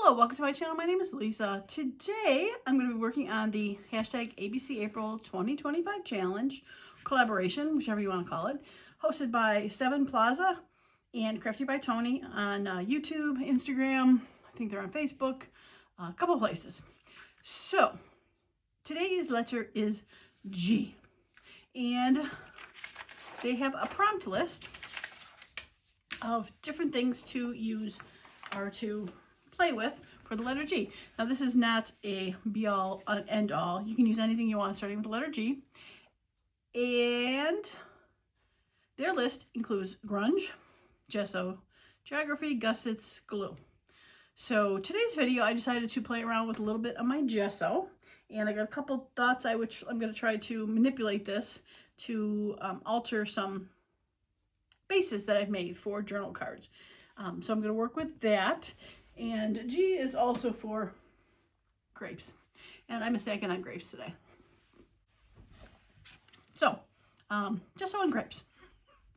Hello, welcome to my channel. My name is Lisa. Today I'm going to be working on the hashtag ABC April 2025 challenge collaboration, whichever you want to call it, hosted by Seven Plaza and Crafty by Tony on YouTube, Instagram. I think they're on Facebook, a couple places. So today's letter is G, and they have a prompt list of different things to use or to play with for the letter G. Now this is not a be-all, end-all. You can use anything you want starting with the letter G. And their list includes grunge, gesso, geography, gussets, glue. So today's video, I decided to play around with a little bit of my gesso, and I got a couple thoughts which I'm going to try to manipulate this to alter some bases that I've made for journal cards. So I'm going to work with that. And G is also for grapes. And I'm snacking on grapes today. So, gesso and grapes.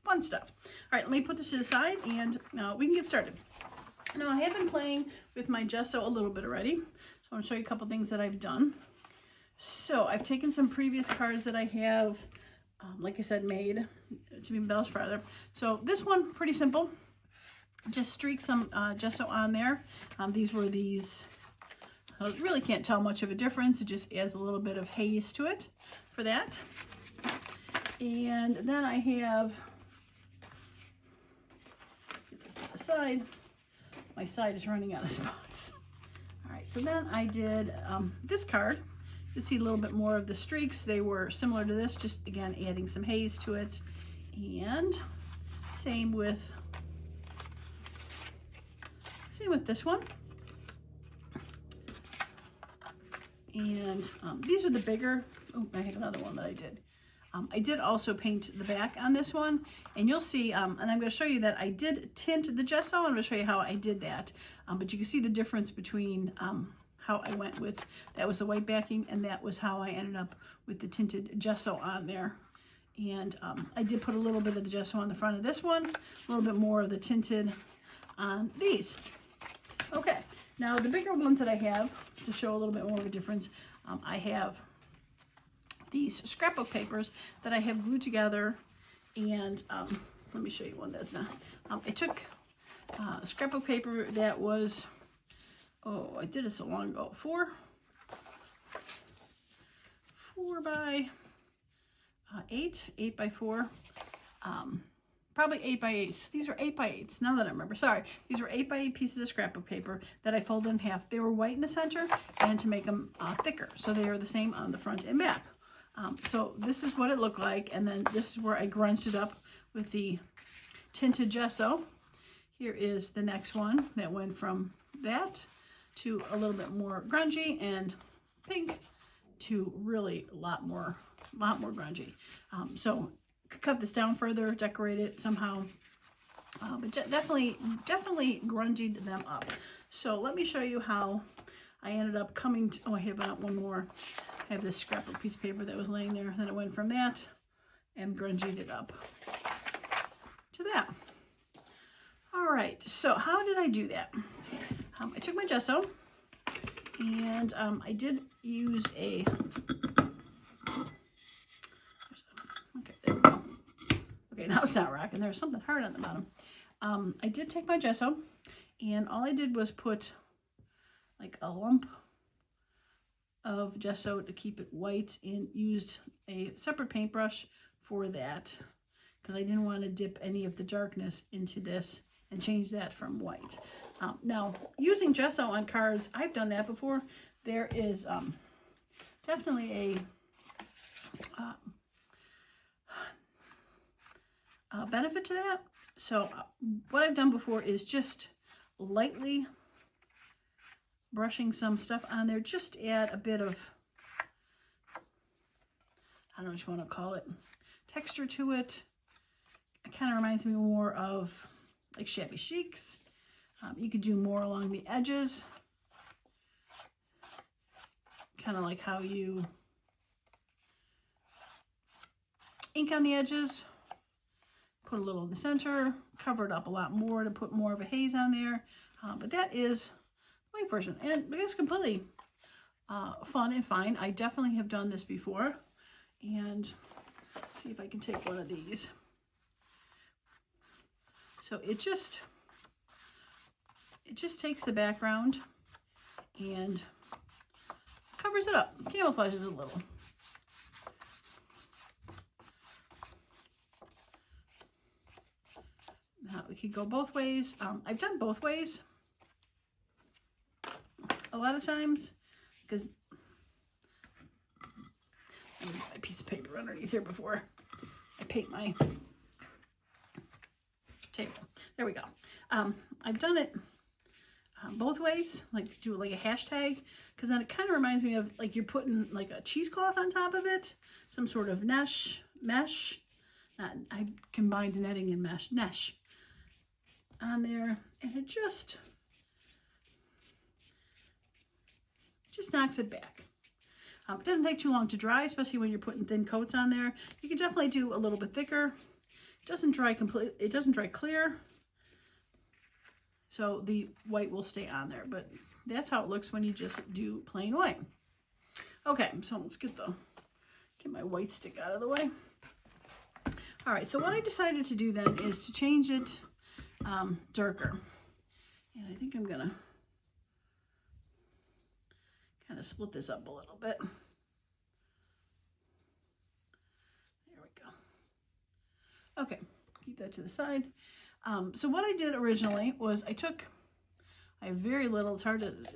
Fun stuff. All right, let me put this to the side and we can get started. Now, I have been playing with my gesso a little bit already. So I'm going to show you a couple things that I've done. So I've taken some previous cards that I have, like I said, made to be embellished further. So this one, pretty simple. Just streak some gesso on there. These were these. I really can't tell much of a difference. It just adds a little bit of haze to it for that. And then I have, get this to the side. My side is running out of spots. All right, so then I did this card. You can see a little bit more of the streaks. They were similar to this, just again adding some haze to it. And same with this one. And these are the bigger. Oh, I have another one that I did. I did also paint the back on this one, and you'll see, and I'm going to show you that I did tint the gesso. I'm going to show you how I did that. But you can see the difference between how I went with, that was the white backing, and that was how I ended up with the tinted gesso on there. And I did put a little bit of the gesso on the front of this one, a little bit more of the tinted on these. Okay, now the bigger ones that I have, to show a little bit more of a difference, I have these scrapbook papers that I have glued together, and let me show you one that's not. I took scrapbook paper that was, oh, I did it so long ago, 4 by 8 by 4. Probably 8 by 8s. These are 8 by 8s, now that I remember. Sorry. These were 8 by 8 pieces of scrapbook paper that I folded in half. They were white in the center, and to make them thicker. So they are the same on the front and back. So this is what it looked like, and then this is where I grunged it up with the tinted gesso. Here is the next one that went from that to a little bit more grungy and pink to really a lot more grungy. So cut this down further, decorate it somehow, but definitely grungied them up. So let me show you how I ended up coming to, oh, I have one more. I have this scrapbook piece of paper that was laying there, then it went from that and grungied it up to that. All right, so how did I do that? I took my gesso, and I did use a, okay, now it's not rocking. There's something hard on the bottom. I did take my gesso, and all I did was put like a lump of gesso to keep it white, and used a separate paintbrush for that because I didn't want to dip any of the darkness into this and change that from white. Now, using gesso on cards, I've done that before. There is definitely a benefit to that. So what I've done before is just lightly brushing some stuff on there, just add a bit of, I don't know what you want to call it, texture to it. It kind of reminds me more of like shabby chics. You could do more along the edges, kind of like how you ink on the edges. Put a little in the center, cover it up a lot more to put more of a haze on there. But that is white version. And it's completely fun and fine. I definitely have done this before. And see if I can take one of these. So it just takes the background and covers it up, camouflages it a little. Now we could go both ways. I've done both ways a lot of times because I need a piece of paper underneath here before I paint my table. There we go. I've done it both ways, like do like a hashtag, because then it kind of reminds me of like you're putting like a cheesecloth on top of it, some sort of mesh. I combined netting and mesh on there, and it just knocks it back. It doesn't take too long to dry, especially when you're putting thin coats on there. You can definitely do a little bit thicker. It doesn't dry completely. It doesn't dry clear, so the white will stay on there. But that's how it looks when you just do plain white. Okay, so let's get my white stick out of the way. All right, so what I decided to do then is to change it darker, and I think I'm gonna kind of split this up a little bit. There we go. Okay, keep that to the side. So what I did originally was I have very little,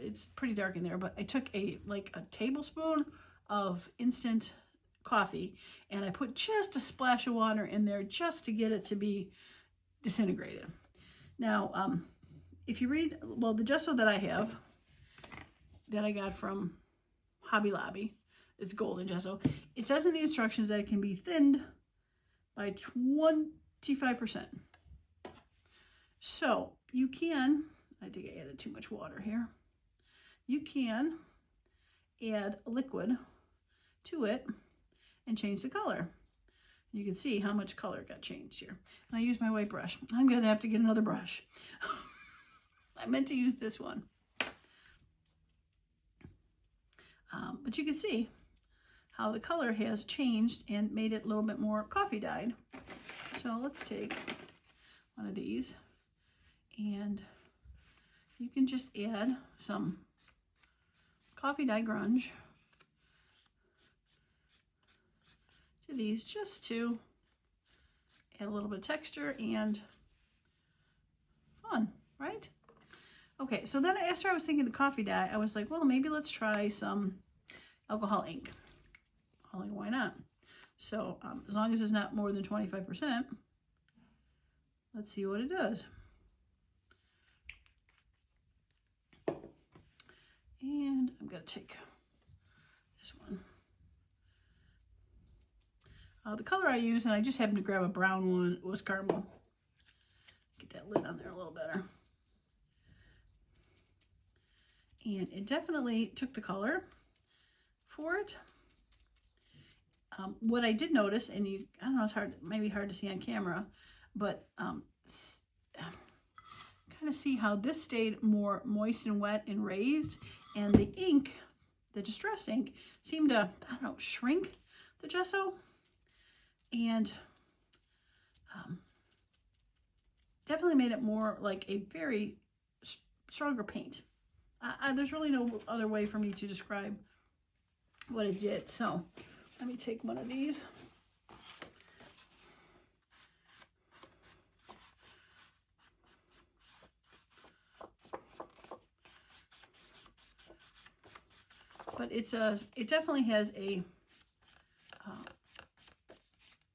it's pretty dark in there, but I took like a tablespoon of instant coffee and I put just a splash of water in there just to get it to be disintegrated. Now, if you read, well, the gesso that I have, that I got from Hobby Lobby, it's golden gesso. It says in the instructions that it can be thinned by 25%. So you can, I think I added too much water here. You can add a liquid to it and change the color. You can see how much color got changed here. And I use my white brush. I'm gonna have to get another brush. I meant to use this one. But you can see how the color has changed and made it a little bit more coffee dyed. So let's take one of these and you can just add some coffee dye grunge to these just to add a little bit of texture and fun, right? Okay, so then after I was thinking the coffee dye, I was like, well, maybe let's try some alcohol ink. I'm like, why not? So as long as it's not more than 25%, let's see what it does. And I'm gonna take this one. The color I use, and I just happened to grab a brown one, was caramel. Get that lid on there a little better. And it definitely took the color for it. What I did notice, and I don't know, it's maybe hard to see on camera, but kind of see how this stayed more moist and wet and raised, and the ink, the distress ink, seemed to, I don't know, shrink the gesso, and definitely made it more like a very stronger paint. There's really no other way for me to describe what it did. So let me take one of these. But it definitely has a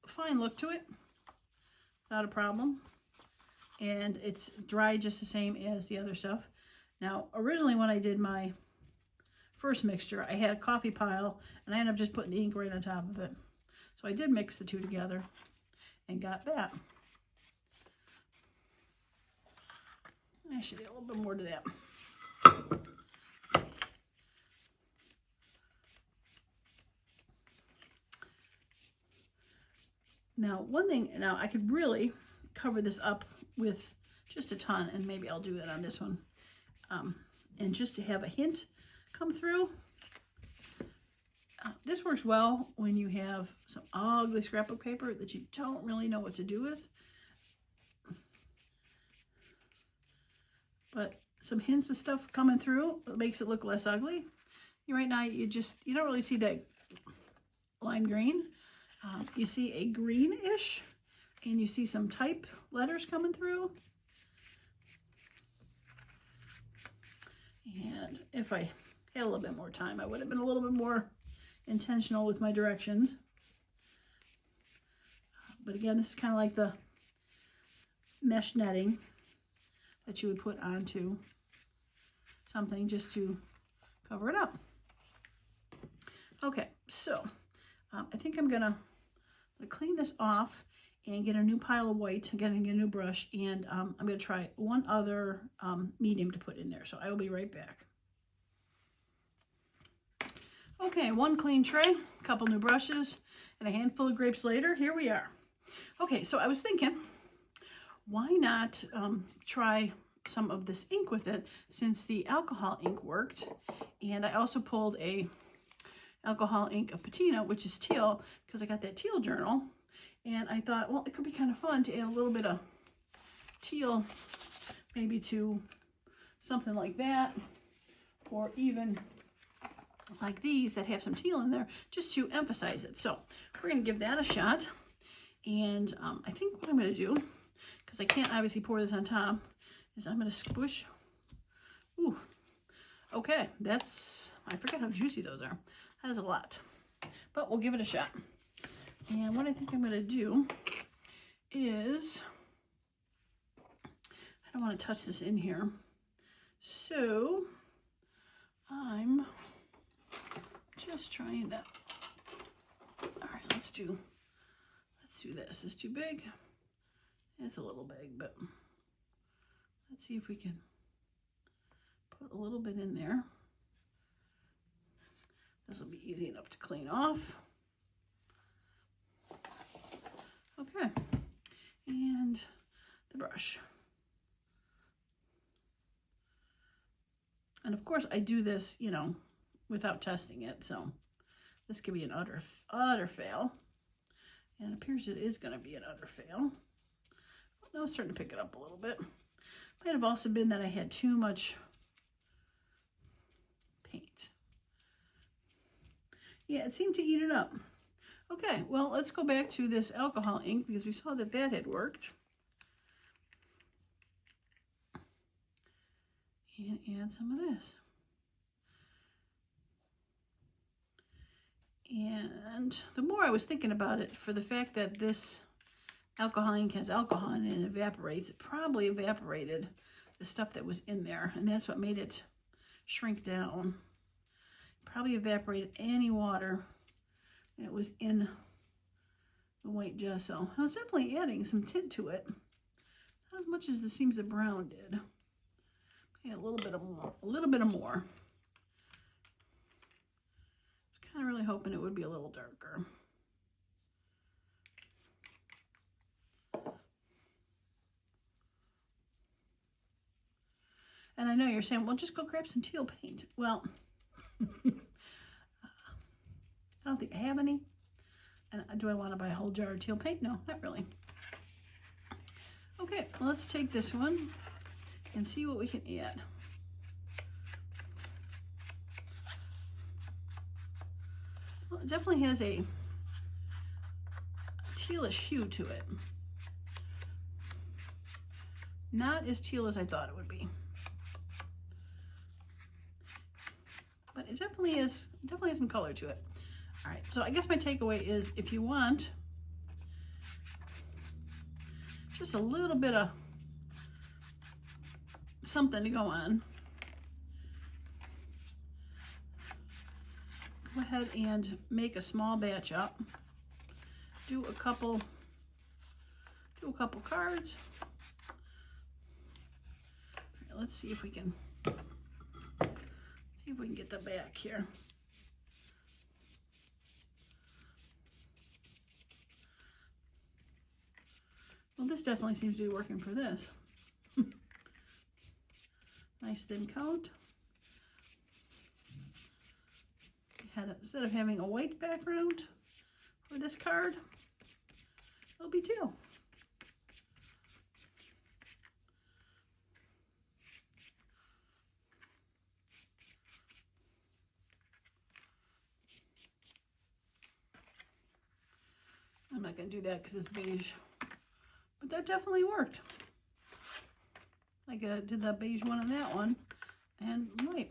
fine look to it, without a problem. And it's dry just the same as the other stuff. Now, originally when I did my first mixture, I had a coffee pile, and I ended up just putting the ink right on top of it. So I did mix the two together and got that. I should add a little bit more to that. Now, one thing, now I could really cover this up with just a ton, and maybe I'll do that on this one. and just to have a hint come through. This works well when you have some ugly scrapbook paper that you don't really know what to do with. But some hints of stuff coming through makes it look less ugly. Right now you don't really see that lime green. You see a greenish, and you see some type letters coming through. And if I had a little bit more time, I would have been a little bit more intentional with my directions. But again, this is kind of like the mesh netting that you would put onto something just to cover it up. Okay, so I think I'm gonna clean this off and get a new pile of white, getting a new brush, and I'm gonna try one other medium to put in there. So I will be right back. Okay, one clean tray, a couple new brushes, and a handful of grapes later, here we are. Okay, so I was thinking, why not try some of this ink with it, since the alcohol ink worked. And I also pulled a alcohol ink of patina, which is teal, because I got that teal journal. And I thought, well, it could be kind of fun to add a little bit of teal, maybe to something like that, or even like these that have some teal in there, just to emphasize it. So we're going to give that a shot. And I think what I'm going to do, because I can't obviously pour this on top, is I'm going to squish. Ooh, okay, I forget how juicy those are. That is a lot, but we'll give it a shot. And what I think I'm going to do is, I don't want to touch this in here, so I'm just trying to, all right, let's do this. It's too big. It's a little big, but let's see if we can put a little bit in there. This will be easy enough to clean off. Okay, and the brush. And of course I do this, without testing it, so this could be an utter fail. And it appears it is going to be an utter fail. Now it's starting to pick it up a little bit. Might have also been that I had too much paint. Yeah, it seemed to eat it up. Okay, well, let's go back to this alcohol ink, because we saw that had worked. And add some of this. And the more I was thinking about it, for the fact that this alcohol ink has alcohol in it and evaporates, it probably evaporated the stuff that was in there, and that's what made it shrink down. Probably evaporated any water that was in the white gesso. I was definitely adding some tint to it, not as much as the seams of brown did. Yeah, a little bit of more. Kind of really hoping it would be a little darker. And I know you're saying, well, just go grab some teal paint. Well, I don't think I have any. And do I want to buy a whole jar of teal paint? No, not really. Okay, well, let's take this one and see what we can add. Well, it definitely has a tealish hue to it. Not as teal as I thought it would be. But it definitely has some color to it. All right, so I guess my takeaway is, if you want just a little bit of something to go on, go ahead and make a small batch up. Do a couple cards. Right, let's see if we can get the back here. Well, this definitely seems to be working for this. Nice thin coat. Instead of having a white background for this card, it'll be teal. I'm not going to do that because it's beige, but that definitely worked. I did the beige one on that one, and white.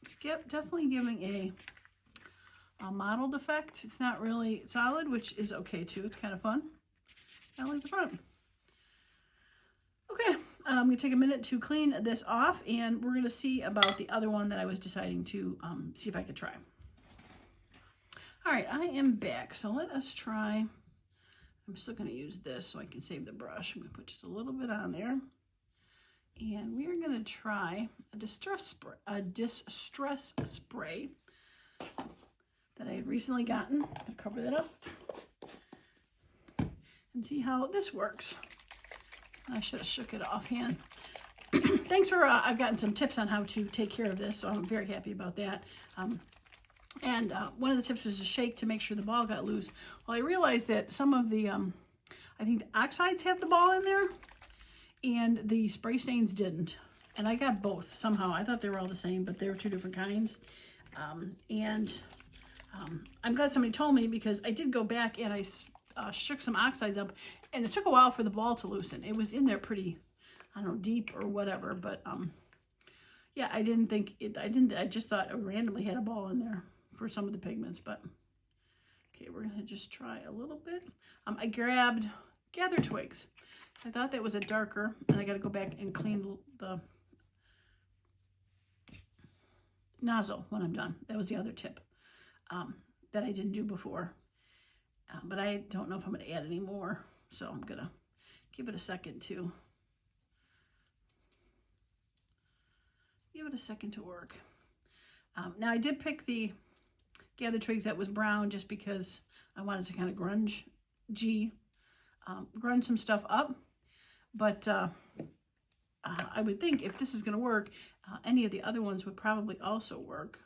It's definitely giving a mottled effect. It's not really solid, which is okay too. It's kind of fun. I like the front. Okay, I'm going to take a minute to clean this off, and we're going to see about the other one that I was deciding to see if I could try. All right, I am back, so let us try. I'm still going to use this so I can save the brush. I'm going to put just a little bit on there. And we are going to try a distress spray that I had recently gotten. I'm going to cover that up and see how this works. I should have shook it offhand. Thanks for, I've gotten some tips on how to take care of this, so I'm very happy about that. And one of the tips was to shake to make sure the ball got loose. Well, I realized that some of the, I think the oxides have the ball in there, and the spray stains didn't. And I got both somehow. I thought they were all the same, but they were two different kinds. I'm glad somebody told me, because I did go back and I shook some oxides up, and it took a while for the ball to loosen. It was in there pretty, I don't know, deep or whatever, but yeah, I didn't think it, I just thought it randomly had a ball in there for some of the pigments. But okay, we're gonna just try a little bit. I grabbed Gather Twigs. I thought that was a darker, and I got to go back and clean the nozzle when I'm done. That was the other tip that I didn't do before, but I don't know if I'm going to add any more, so I'm going to give it a second to work. Now I did pick the Gather Twigs that was brown just because I wanted to kind of grunge some stuff up. But I would think if this is going to work, any of the other ones would probably also work.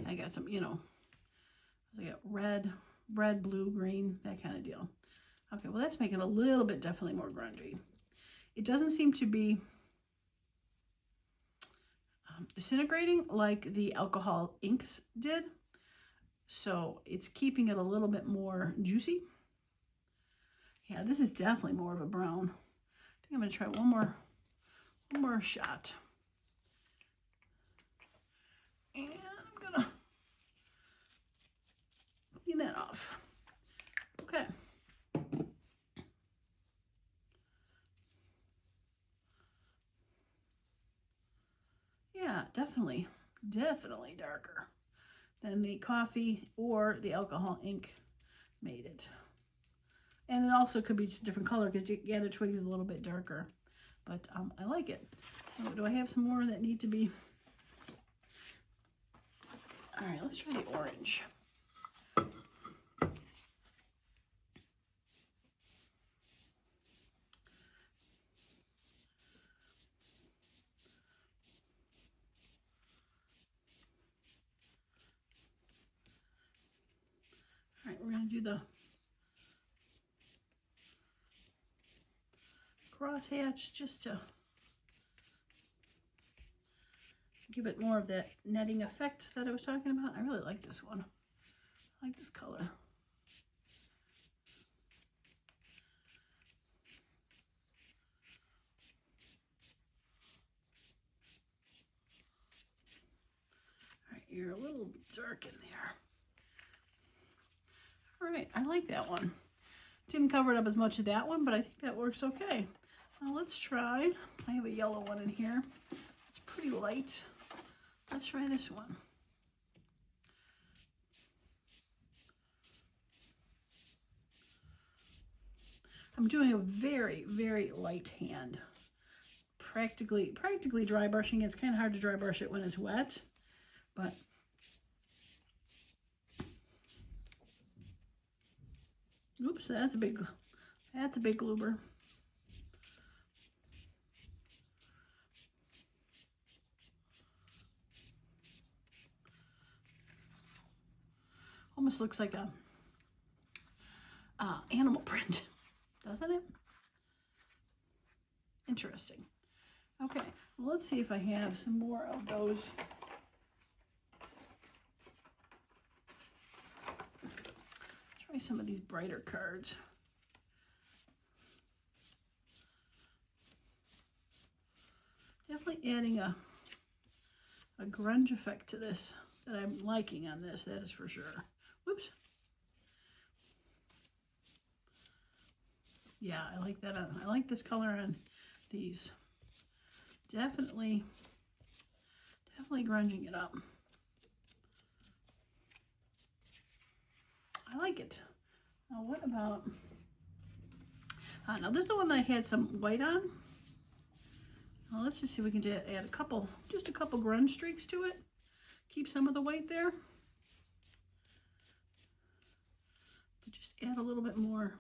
I got some, I got red, blue, green, that kind of deal. Okay, well, that's making it a little bit definitely more grungy. It doesn't seem to be disintegrating like the alcohol inks did. So it's keeping it a little bit more juicy. Yeah, this is definitely more of a brown. I think I'm going to try one more shot. And I'm going to clean that off. Okay. Yeah, definitely darker than the coffee or the alcohol ink made it. And it also could be just a different color because Gather Twigs is a little bit darker. But I like it. So do I have some more that need to be? All right, let's try the orange. All right, we're going to do the crosshatch just to give it more of that netting effect that I was talking about. I really like this one. I like this color. All right, you're a little dark in there. All right, I like that one. Didn't cover it up as much as that one, but I think that works okay. Now let's try, I have a yellow one in here. It's pretty light. Let's try this one. I'm doing a very, very light hand. Practically dry brushing. It's kind of hard to dry brush it when it's wet, but Oops, that's a big goober. Almost looks like a animal print, doesn't it? Interesting. Okay, well, let's see if I have some more of those. Try some of these brighter cards. Definitely adding a grunge effect to this that I'm liking on this, that is for sure. Whoops. Yeah, I like that. I like this color on these. Definitely grunging it up. I like it. Now what about, now this is the one that I had some white on. Now let's just see if we can add just a couple grunge streaks to it. Keep some of the white there. But just add a little bit more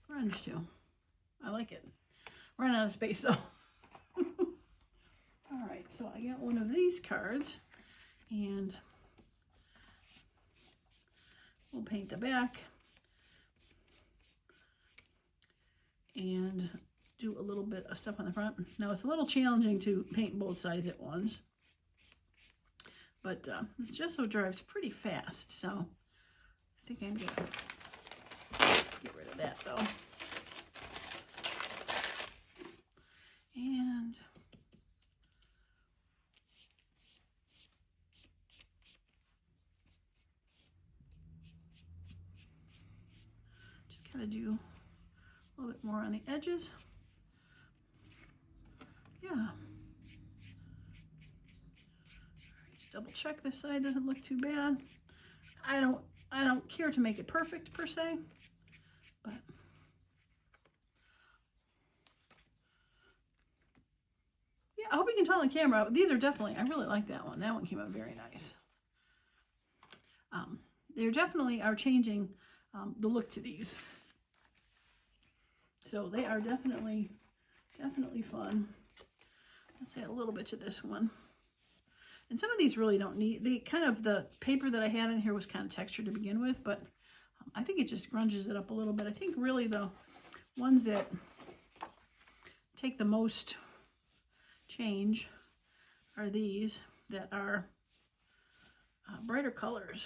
grunge too. I like it. Run out of space though. All right, so I got one of these cards, and we'll paint the back and do a little bit of stuff on the front. Now it's a little challenging to paint both sides at once, but this gesso dries pretty fast, so I think I'm gonna get rid of that though. And just kind of do a little bit more on the edges. Yeah. Just double check this side doesn't look too bad. I don't care to make it perfect per se, but yeah, I hope you can tell on camera. These are definitely, I really like that one. That one came out very nice. They definitely are changing the look to these. So they are definitely fun. Let's add a little bit to this one. And some of these really don't need, the paper that I had in here was kind of textured to begin with, but I think it just grunges it up a little bit. I think really the ones that take the most change are these that are brighter colors.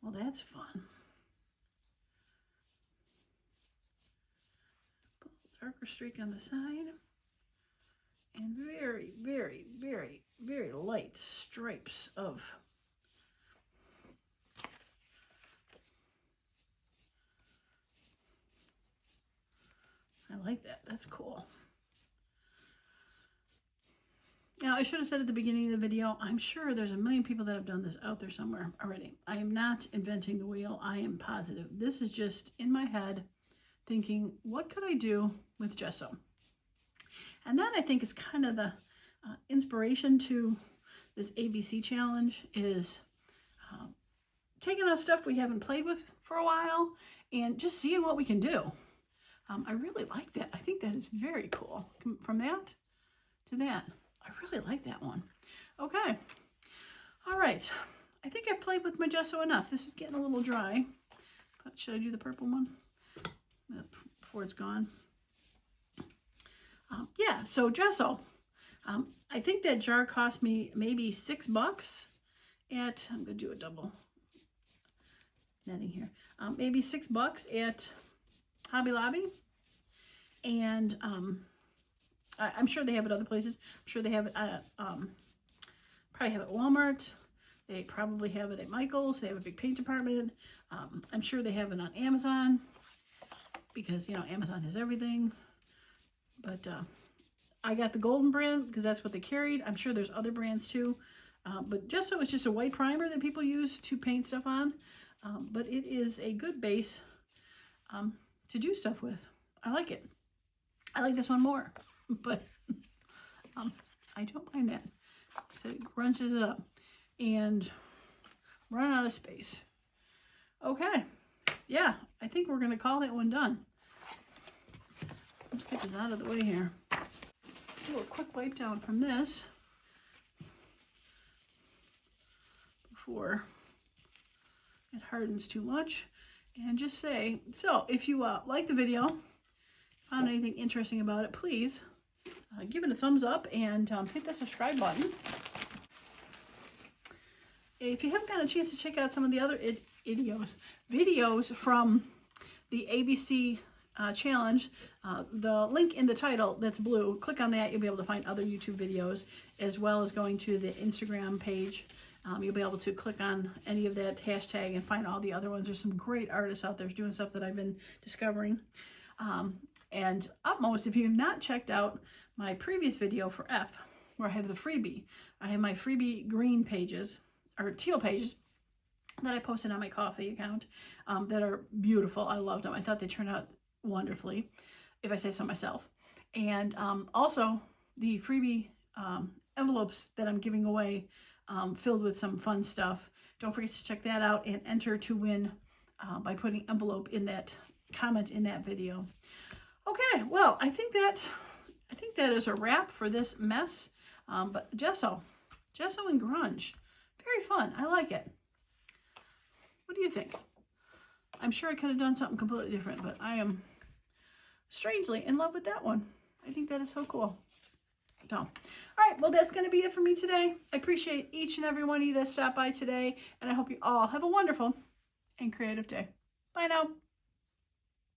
Well, that's fun. Darker streak on the side, and very, very, very, very light stripes of I like that. That's cool. Now, I should have said at the beginning of the video, I'm sure there's a million people that have done this out there somewhere already. I am not inventing the wheel. I am positive. This is just in my head thinking, what could I do with gesso? And that, I think, is kind of the inspiration to this ABC challenge, is taking out stuff we haven't played with for a while and just seeing what we can do. I really like that. I think that is very cool. From that to that, I really like that one. Okay. All right. I think I've played with my gesso enough. This is getting a little dry. But should I do the purple one before it's gone? Yeah, so gesso. I think that jar cost me maybe $6 at, I'm going to do a double netting here, maybe $6 at Hobby Lobby. And I'm sure they have it other places. I'm sure they have it at, probably have it at Walmart. They probably have it at Michael's. They have a big paint department. I'm sure they have it on Amazon because, you know, Amazon has everything. But I got the golden brand because that's what they carried. I'm sure there's other brands too. But gesso is just a white primer that people use to paint stuff on. But it is a good base to do stuff with. I like it. I like this one more, but I don't mind that. So it grunches it up. And run out of space. Okay. Yeah, I think we're going to call that one done. Let's get this out of the way here. Do a quick wipe down from this before it hardens too much. And just say, so if you like the video, found anything interesting about it, please give it a thumbs up and hit the subscribe button. If you haven't gotten a chance to check out some of the other videos from the ABC challenge, the link in the title that's blue, click on that. You'll be able to find other YouTube videos, as well as going to the Instagram page. You'll be able to click on any of that hashtag and find all the other ones. There's some great artists out there doing stuff that I've been discovering. And upmost, if you have not checked out my previous video for F, where I have the freebie, I have my freebie green pages, or teal pages, that I posted on my Coffee account that are beautiful. I loved them. I thought they turned out wonderfully, if I say so myself. And also the freebie envelopes that I'm giving away, filled with some fun stuff. Don't forget to check that out and enter to win by putting envelope in that comment in that video. Okay, well, I think that is a wrap for this mess. But gesso and grunge, very fun. I like it. What do you think? I'm sure I could have done something completely different, but I am strangely in love with that one. I think that is so cool. So, all right, well, that's going to be it for me today. I appreciate each and every one of you that stopped by today, and I hope you all have a wonderful and creative day. Bye now.